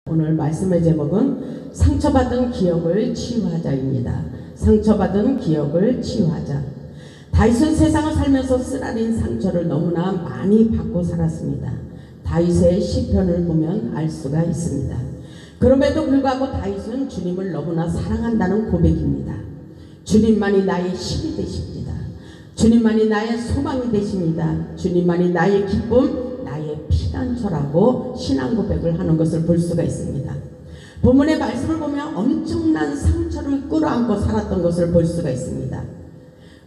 오늘 말씀의 제목은 상처받은 기억을 치유하자입니다. 상처받은 기억을 치유하자. 다윗은 세상을 살면서 쓰라린 상처를 너무나 많이 받고 살았습니다. 다윗의 시편을 보면 알 수가 있습니다. 그럼에도 불구하고 다윗은 주님을 너무나 사랑한다는 고백입니다. 주님만이 나의 힘이 되십니다. 주님만이 나의 소망이 되십니다. 주님만이 나의 기쁨, 나의 피난처라고 신앙 고백을 하는 것을 볼 수가 있습니다. 본문의 말씀을 보면 엄청난 상처를 끌어안고 살았던 것을 볼 수가 있습니다.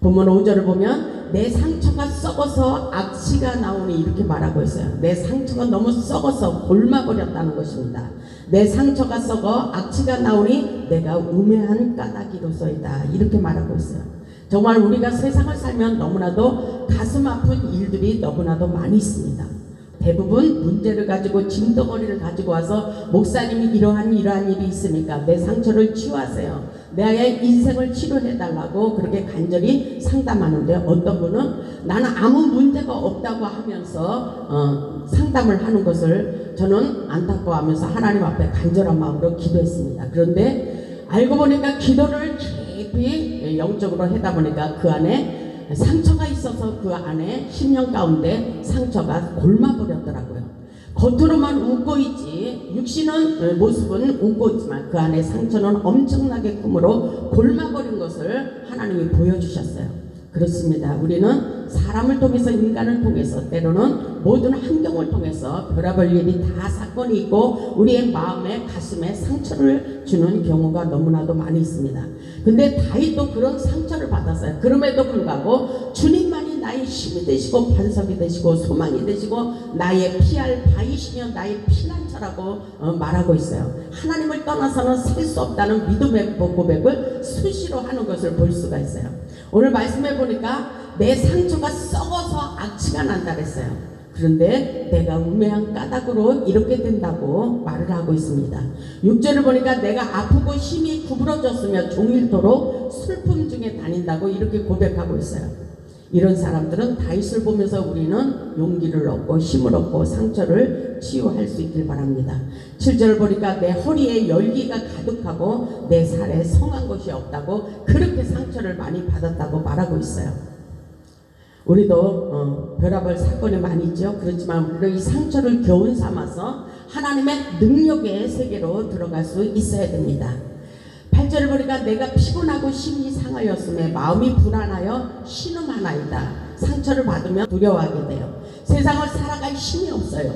본문 5절을 보면 내 상처가 썩어서 악취가 나오니 이렇게 말하고 있어요. 내 상처가 너무 썩어서 골마버렸다는 것입니다. 내 상처가 썩어 악취가 나오니 내가 우매한 까닭이로소이다 이렇게 말하고 있어요. 정말 우리가 세상을 살면 너무나도 가슴 아픈 일들이 너무나도 많이 있습니다. 대부분 문제를 가지고 짐덩어리를 가지고 와서 목사님이 이러한 일이 있으니까 내 상처를 치유하세요. 내 인생을 치료해달라고 그렇게 간절히 상담하는데, 어떤 분은 나는 아무 문제가 없다고 하면서 상담을 하는 것을 저는 안타까워하면서 하나님 앞에 간절한 마음으로 기도했습니다. 그런데 알고 보니까 기도를 깊이 영적으로 하다 보니까 그 안에 상처가 있어서 그 안에 10년 가운데 상처가 골마버렸더라고요. 겉으로만 웃고 있지 육신은 모습은 웃고 있지만 그 안에 상처는 엄청나게 꿈으로 골마버린 것을 하나님이 보여주셨어요. 그렇습니다. 우리는 사람을 통해서, 인간을 통해서, 때로는 모든 환경을 통해서 별의별 일이 다 사건이 있고 우리의 마음에 가슴에 상처를 주는 경우가 너무나도 많이 있습니다. 근데 다윗도 그런 상처를 받았어요. 그럼에도 불구하고 주님만이 나의 힘이 되시고 반석이 되시고 소망이 되시고 나의 피할 바위시며 나의 피난처라고 말하고 있어요. 하나님을 떠나서는 살 수 없다는 믿음의 고백을 수시로 하는 것을 볼 수가 있어요. 오늘 말씀해 보니까 내 상처가 썩어서 악취가 난다 그랬어요. 그런데 내가 우매한 까닭으로 이렇게 된다고 말을 하고 있습니다. 6절을 보니까 내가 아프고 힘이 구부러졌으며 종일토록 슬픔 중에 다닌다고 이렇게 고백하고 있어요. 이런 사람들은 다윗을 보면서 우리는 용기를 얻고 힘을 얻고 상처를 치유할 수 있길 바랍니다. 7절을 보니까 내 허리에 열기가 가득하고 내 살에 성한 것이 없다고 그렇게 상처를 많이 받았다고 말하고 있어요. 우리도 별의별 사건이 많이 있죠. 그렇지만 우리는 이 상처를 교훈 삼아서 하나님의 능력의 세계로 들어갈 수 있어야 됩니다. 8절을 보니까 내가 피곤하고 심히 상하였음에 마음이 불안하여 신음하나이다. 상처를 받으면 두려워하게 돼요. 세상을 살아갈 힘이 없어요.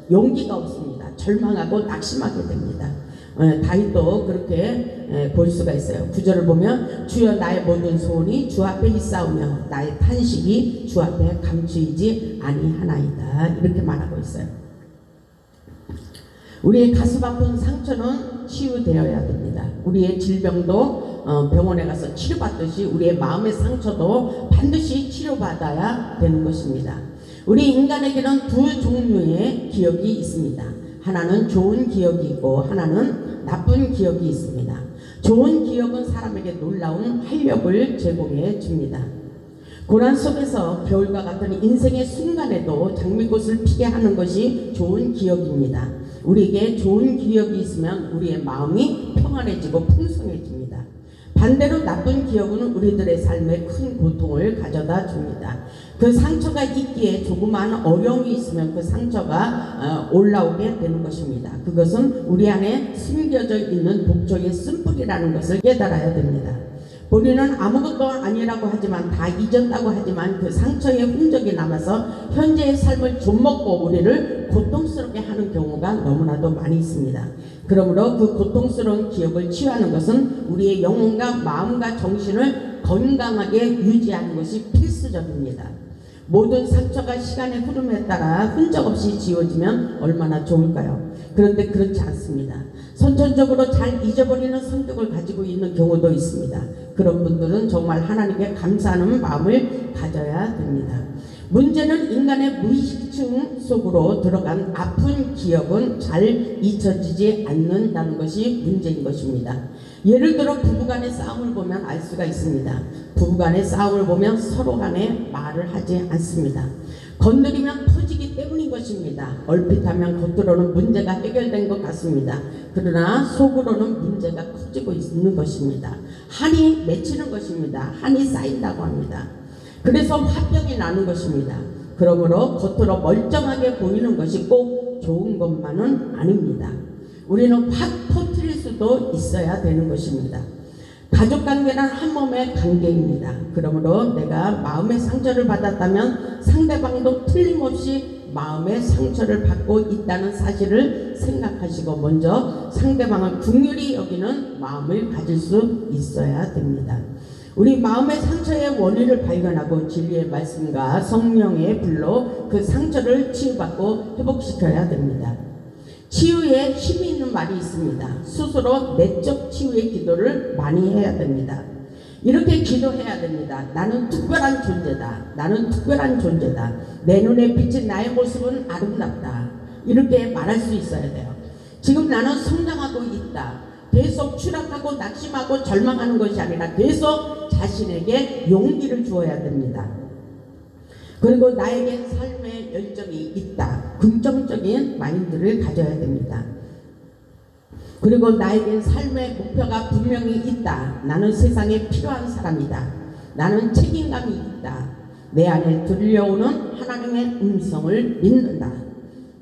용기가 없습니다. 절망하고 낙심하게 됩니다. 다윗도 그렇게 볼 수가 있어요. 9절을 보면 주여 나의 모든 소원이 주 앞에 있사오며 나의 탄식이 주 앞에 감추이지 아니하나이다 이렇게 말하고 있어요. 우리의 가슴 아픈 상처는 치유되어야 됩니다. 우리의 질병도 병원에 가서 치료받듯이 우리의 마음의 상처도 반드시 치료받아야 되는 것입니다. 우리 인간에게는 두 종류의 기억이 있습니다. 하나는 좋은 기억이 있고 하나는 나쁜 기억이 있습니다. 좋은 기억은 사람에게 놀라운 활력을 제공해 줍니다. 고난 속에서 겨울과 같은 인생의 순간에도 장미꽃을 피게 하는 것이 좋은 기억입니다. 우리에게 좋은 기억이 있으면 우리의 마음이 평안해지고 풍성해집니다. 반대로 나쁜 기억은 우리들의 삶에 큰 고통을 가져다 줍니다. 그 상처가 있기에 조그마한 어려움이 있으면 그 상처가 올라오게 되는 것입니다. 그것은 우리 안에 숨겨져 있는 독초의 쓴뿌리라는 것을 깨달아야 됩니다. 본인은 아무것도 아니라고 하지만 다 잊었다고 하지만 그 상처의 흔적이 남아서 현재의 삶을 좀먹고 우리를 고통스럽게 하는 경우가 너무나도 많이 있습니다. 그러므로 그 고통스러운 기억을 치유하는 것은 우리의 영혼과 마음과 정신을 건강하게 유지하는 것이 필수적입니다. 모든 상처가 시간의 흐름에 따라 흔적 없이 지워지면 얼마나 좋을까요? 그런데 그렇지 않습니다. 선천적으로 잘 잊어버리는 성격을 가지고 있는 경우도 있습니다. 그런 분들은 정말 하나님께 감사하는 마음을 가져야 됩니다. 문제는 인간의 무의식층 속으로 들어간 아픈 기억은 잘 잊혀지지 않는다는 것이 문제인 것입니다. 예를 들어 부부간의 싸움을 보면 알 수가 있습니다. 부부간의 싸움을 보면 서로 간에 말을 하지 않습니다. 건드리면 터지기 때문인 것입니다. 얼핏하면 겉으로는 문제가 해결된 것 같습니다. 그러나 속으로는 문제가 커지고 있는 것입니다. 한이 맺히는 것입니다. 한이 쌓인다고 합니다. 그래서 화병이 나는 것입니다. 그러므로 겉으로 멀쩡하게 보이는 것이 꼭 좋은 것만은 아닙니다. 우리는 확 터뜨릴 수도 있어야 되는 것입니다. 가족관계는 한 몸의 관계입니다. 그러므로 내가 마음의 상처를 받았다면 상대방도 틀림없이 마음의 상처를 받고 있다는 사실을 생각하시고 먼저 상대방을 긍휼히 여기는 마음을 가질 수 있어야 됩니다. 우리 마음의 상처의 원인을 발견하고 진리의 말씀과 성령의 불로 그 상처를 치유받고 회복시켜야 됩니다. 치유에 힘이 있는 말이 있습니다. 스스로 내적 치유의 기도를 많이 해야 됩니다. 이렇게 기도해야 됩니다. 나는 특별한 존재다. 나는 특별한 존재다. 내 눈에 비친 나의 모습은 아름답다. 이렇게 말할 수 있어야 돼요. 지금 나는 성장하고 있다. 계속 추락하고 낙심하고 절망하는 것이 아니라 계속 자신에게 용기를 주어야 됩니다. 그리고 나에겐 삶의 열정이 있다. 긍정적인 마인드를 가져야 됩니다. 그리고 나에겐 삶의 목표가 분명히 있다. 나는 세상에 필요한 사람이다. 나는 책임감이 있다. 내 안에 들려오는 하나님의 음성을 믿는다.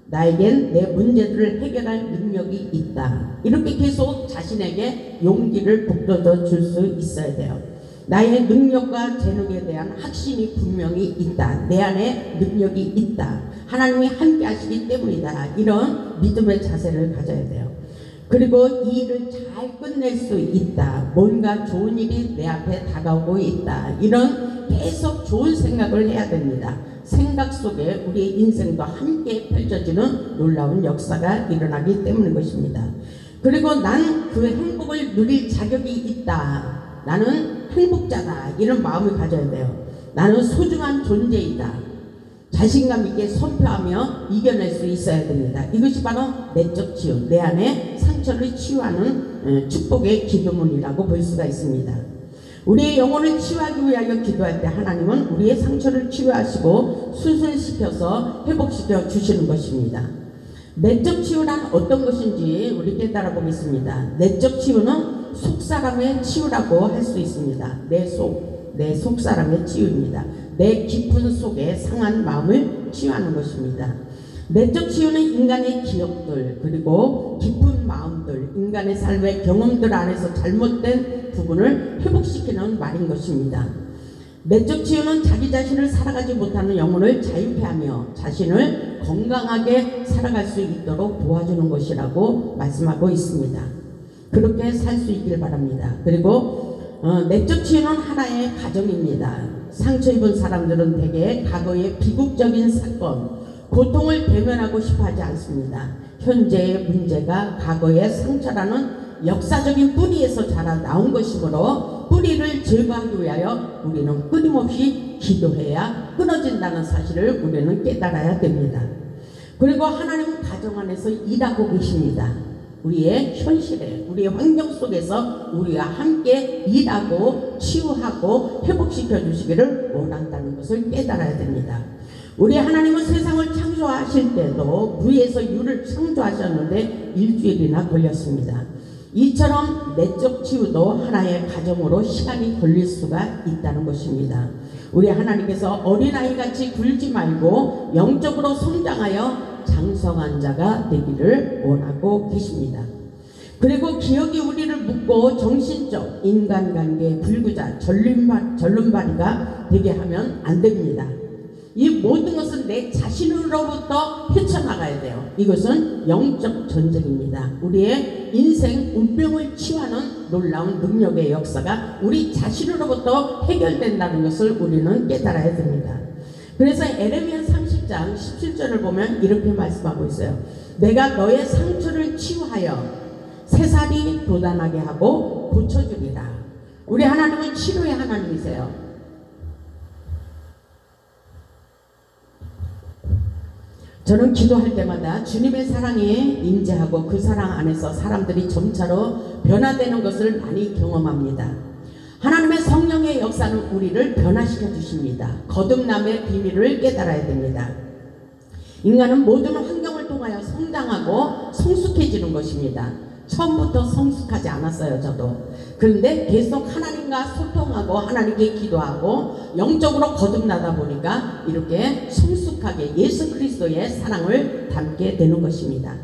나에겐 내 문제들을 해결할 능력이 있다. 이렇게 계속 자신에게 용기를 북돋아 줄 수 있어야 돼요. 나의 능력과 재능에 대한 확신이 분명히 있다. 내 안에 능력이 있다. 하나님이 함께 하시기 때문이다. 이런 믿음의 자세를 가져야 돼요. 그리고 이 일을 잘 끝낼 수 있다. 뭔가 좋은 일이 내 앞에 다가오고 있다. 이런 계속 좋은 생각을 해야 됩니다. 생각 속에 우리의 인생도 함께 펼쳐지는 놀라운 역사가 일어나기 때문인 것입니다. 그리고 난 그 행복을 누릴 자격이 있다. 나는 행복자다. 이런 마음을 가져야 돼요. 나는 소중한 존재이다. 자신감 있게 선포하며 이겨낼 수 있어야 됩니다. 이것이 바로 내적 치유, 내 안에 상처를 치유하는 축복의 기도문이라고 볼 수가 있습니다. 우리의 영혼을 치유하기 위하여 기도할 때 하나님은 우리의 상처를 치유하시고 수술시켜서 회복시켜 주시는 것입니다. 내적 치유란 어떤 것인지 우리 깨달아 보겠습니다. 내적 치유는 속사람의 치유라고 할 수 있습니다. 내 속사람의 치유입니다. 내 깊은 속에 상한 마음을 치유하는 것입니다. 내적 치유는 인간의 기억들 그리고 깊은 마음들, 인간의 삶의 경험들 안에서 잘못된 부분을 회복시키는 말인 것입니다. 내적 치유는 자기 자신을 살아가지 못하는 영혼을 자유케 하며 자신을 건강하게 살아갈 수 있도록 도와주는 것이라고 말씀하고 있습니다. 그렇게 살 수 있길 바랍니다. 그리고 내적 치유는 하나의 가정입니다. 상처 입은 사람들은 대개 과거의 비극적인 사건, 고통을 대면하고 싶어 하지 않습니다. 현재의 문제가 과거의 상처라는 역사적인 뿌리에서 자라 나온 것이므로 뿌리를 제거하기 위하여 우리는 끊임없이 기도해야 끊어진다는 사실을 우리는 깨달아야 됩니다. 그리고 하나님은 가정 안에서 일하고 계십니다. 우리의 현실에, 우리의 환경 속에서 우리와 함께 일하고 치유하고 회복시켜 주시기를 원한다는 것을 깨달아야 됩니다. 우리 하나님은 세상을 창조하실 때도 무에서 유를 창조하셨는데 일주일이나 걸렸습니다. 이처럼 내적 치유도 하나의 가정으로 시간이 걸릴 수가 있다는 것입니다. 우리 하나님께서 어린아이같이 굴지 말고 영적으로 성장하여 장성한 자가 되기를 원하고 계십니다. 그리고 기억이 우리를 묶고 정신적 인간관계 불구자 절름발이가 되게 하면 안 됩니다. 이 모든 것은 내 자신으로부터 헤쳐나가야 돼요. 이것은 영적 전쟁입니다. 우리의 인생 운명을 치유하는 놀라운 능력의 역사가 우리 자신으로부터 해결된다는 것을 우리는 깨달아야 됩니다. 그래서 에레미야 30장 17절을 보면 이렇게 말씀하고 있어요. 내가 너의 상처를 치유하여 새살이 돋아나게 하고 고쳐주리라. 우리 하나님은 치료의 하나님이세요. 저는 기도할 때마다 주님의 사랑에 임재하고 그 사랑 안에서 사람들이 점차로 변화되는 것을 많이 경험합니다. 하나님의 성령의 역사는 우리를 변화시켜 주십니다. 거듭남의 비밀을 깨달아야 됩니다. 인간은 모든 환경을 통하여 성장하고 성숙해지는 것입니다. 처음부터 성숙하지 않았어요, 저도. 그런데 계속 하나님과 소통하고 하나님께 기도하고 영적으로 거듭나다 보니까 이렇게 성숙하게 예수 그리스도의 사랑을 담게 되는 것입니다.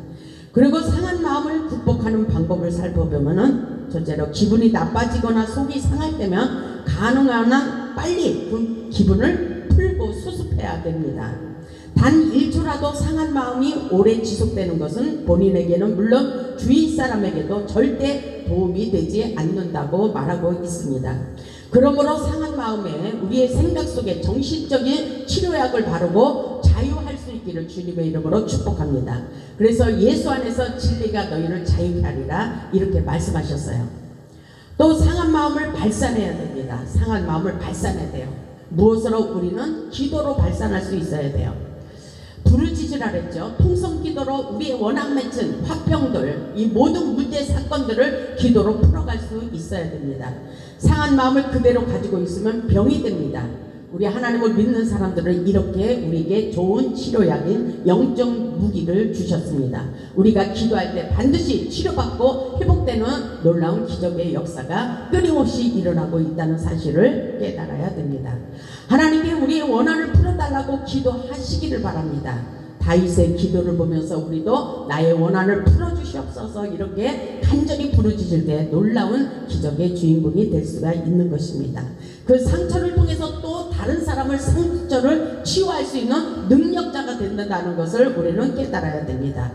그리고 상한 마음을 극복하는 방법을 살펴보면은 첫째로 기분이 나빠지거나 속이 상할 때면 가능한 한 빨리 그 기분을 풀고 수습해야 됩니다. 단 1초라도 상한 마음이 오래 지속되는 것은 본인에게는 물론 주위 사람에게도 절대 도움이 되지 않는다고 말하고 있습니다. 그러므로 상한 마음에 우리의 생각 속에 정신적인 치료약을 바르고 자유할 수 있기를 주님의 이름으로 축복합니다. 그래서 예수 안에서 진리가 너희를 자유케 하리라 이렇게 말씀하셨어요. 또 상한 마음을 발산해야 됩니다. 상한 마음을 발산해야 돼요. 무엇으로? 우리는 기도로 발산할 수 있어야 돼요. 부르짖으라 그랬죠. 통성기도로 우리의 원한 맺힌 화평들, 이 모든 문제 사건들을 기도로 풀어갈 수 있어야 됩니다. 상한 마음을 그대로 가지고 있으면 병이 됩니다. 우리 하나님을 믿는 사람들은 이렇게 우리에게 좋은 치료약인 영적 무기를 주셨습니다. 우리가 기도할 때 반드시 치료받고 회복되는 놀라운 기적의 역사가 끊임없이 일어나고 있다는 사실을 깨달아야 됩니다. 하나님께 우리의 원한을 풀어달라고 기도하시기를 바랍니다. 다윗의 기도를 보면서 우리도 나의 원한을 풀어주시옵소서 이렇게 간절히 부르짖을 때 놀라운 기적의 주인공이 될 수가 있는 것입니다. 그 상처를 통해서 또 다른 사람을 상처를 치유할 수 있는 능력자가 된다는 것을 우리는 깨달아야 됩니다.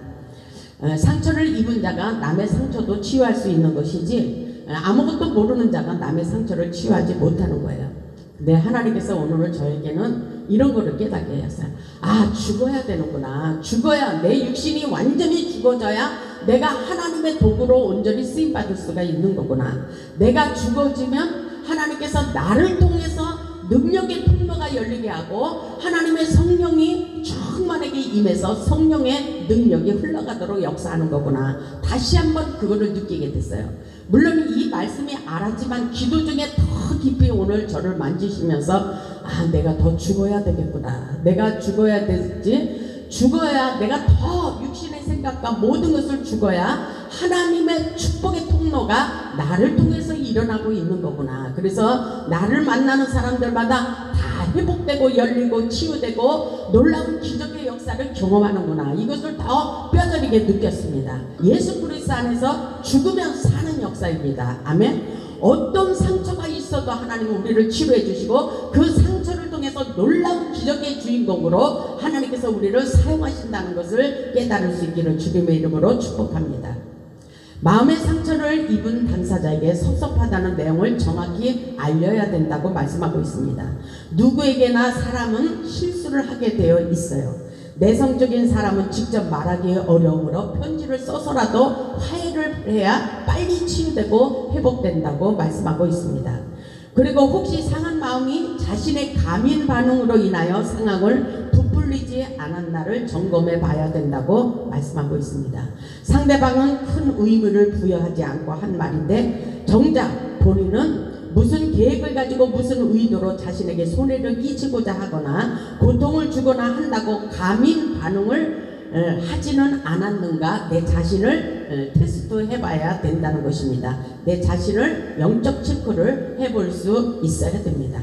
상처를 입은 자가 남의 상처도 치유할 수 있는 것이지 아무것도 모르는 자가 남의 상처를 치유하지 못하는 거예요. 근데 하나님께서 오늘은 저에게는 이런 거를 깨닫게 하셨어요. 아, 죽어야 되는구나. 죽어야, 내 육신이 완전히 죽어져야 내가 하나님의 도구로 온전히 쓰임받을 수가 있는 거구나. 내가 죽어지면 하나님께서 나를 통해서 능력의 통로가 열리게 하고 하나님의 성령이 충만하게 임해서 성령의 능력이 흘러가도록 역사하는 거구나. 다시 한번 그거를 느끼게 됐어요. 물론 이 말씀이 알았지만 기도 중에 더 깊이 오늘 저를 만지시면서 아, 내가 더 죽어야 되겠구나. 내가 죽어야 되지. 죽어야 내가 더 육신의 생각과 모든 것을 죽어야 하나님의 축복의 통로가 나를 통해서 일어나고 있는 거구나. 그래서 나를 만나는 사람들마다 다 회복되고 열리고 치유되고 놀라운 기적의 역사를 경험하는구나. 이것을 더 뼈저리게 느꼈습니다. 예수 그리스도 안에서 죽으면 사는 역사입니다. 아멘. 어떤 상처가 있어도 하나님은 우리를 치료해 주시고 그 상처를 통해서 놀라운 기적의 주인공으로 하나님께서 우리를 사용하신다는 것을 깨달을 수 있기를 주님의 이름으로 축복합니다. 마음의 상처를 입은 당사자에게 섭섭하다는 내용을 정확히 알려야 된다고 말씀하고 있습니다. 누구에게나 사람은 실수를 하게 되어 있어요. 내성적인 사람은 직접 말하기 어려우므로 편지를 써서라도 화해를 해야 빨리 치유되고 회복된다고 말씀하고 있습니다. 그리고 혹시 상한 마음이 자신의 감인 반응으로 인하여 상황을 부풀리지 않았나를 점검해 봐야 된다고 말씀하고 있습니다. 상대방은 큰 의미를 부여하지 않고 한 말인데 정작 본인은 무슨 계획을 가지고 무슨 의도로 자신에게 손해를 끼치고자 하거나 고통을 주거나 한다고 감인 반응을 하지는 않았는가 내 자신을 테스트 해봐야 된다는 것입니다. 내 자신을 영적 체크를 해볼 수 있어야 됩니다.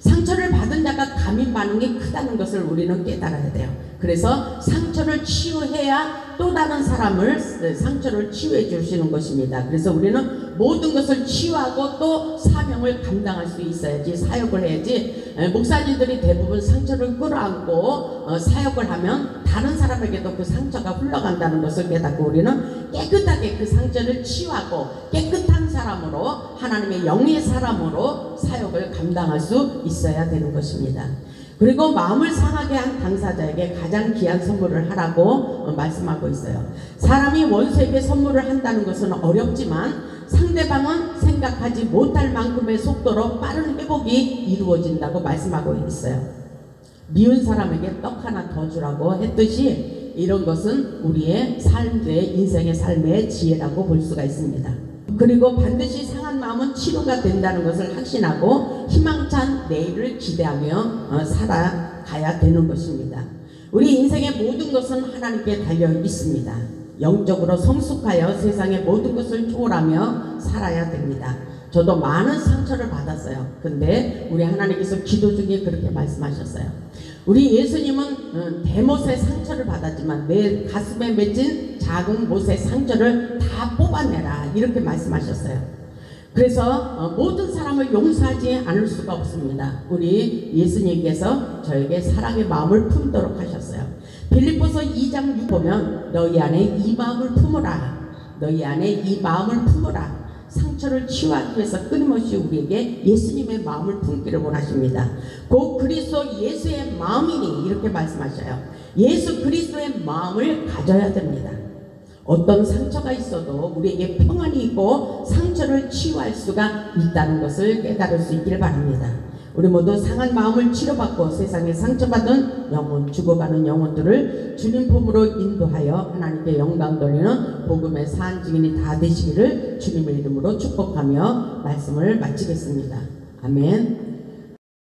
상처를 받은 자가 감인 반응이 크다는 것을 우리는 깨달아야 돼요. 그래서 상처를 치유해야 또 다른 사람을 상처를 치유해 주시는 것입니다. 그래서 우리는 모든 것을 치유하고 또 사명을 감당할 수 있어야지, 사역을 해야지. 목사님들이 대부분 상처를 끌어안고 사역을 하면 다른 사람에게도 그 상처가 흘러간다는 것을 깨닫고 우리는 깨끗하게 그 상처를 치유하고 깨끗한 사람으로, 하나님의 영의 사람으로 사역을 감당할 수 있어야 되는 것입니다. 그리고 마음을 상하게 한 당사자에게 가장 귀한 선물을 하라고 말씀하고 있어요. 사람이 원수에게 선물을 한다는 것은 어렵지만 상대방은 생각하지 못할 만큼의 속도로 빠른 회복이 이루어진다고 말씀하고 있어요. 미운 사람에게 떡 하나 더 주라고 했듯이 이런 것은 우리의 삶의 인생의 삶의 지혜라고 볼 수가 있습니다. 그리고 반드시 상한 마음은 치료가 된다는 것을 확신하고 희망찬 내일을 기대하며 살아가야 되는 것입니다. 우리 인생의 모든 것은 하나님께 달려 있습니다. 영적으로 성숙하여 세상의 모든 것을 초월하며 살아야 됩니다. 저도 많은 상처를 받았어요. 근데 우리 하나님께서 기도 중에 그렇게 말씀하셨어요. 우리 예수님은 대못의 상처를 받았지만 내 가슴에 맺힌 작은 못의 상처를 다 뽑아내라 이렇게 말씀하셨어요. 그래서 모든 사람을 용서하지 않을 수가 없습니다. 우리 예수님께서 저에게 사랑의 마음을 품도록 하셨어요. 빌립보서 2장 6 보면 너희 안에 이 마음을 품으라. 너희 안에 이 마음을 품으라. 상처를 치유하기 위해서 끊임없이 우리에게 예수님의 마음을 품기를 원하십니다. 곧 그리스도 예수의 마음이니 이렇게 말씀하셔요. 예수 그리스도의 마음을 가져야 됩니다. 어떤 상처가 있어도 우리에게 평안이 있고 상처를 치유할 수가 있다는 것을 깨달을 수 있기를 바랍니다. 우리 모두 상한 마음을 치료받고 세상에 상처받은 영혼, 죽어가는 영혼들을 주님 품으로 인도하여 하나님께 영광 돌리는 복음의 산 증인이 다 되시기를 주님의 이름으로 축복하며 말씀을 마치겠습니다. 아멘.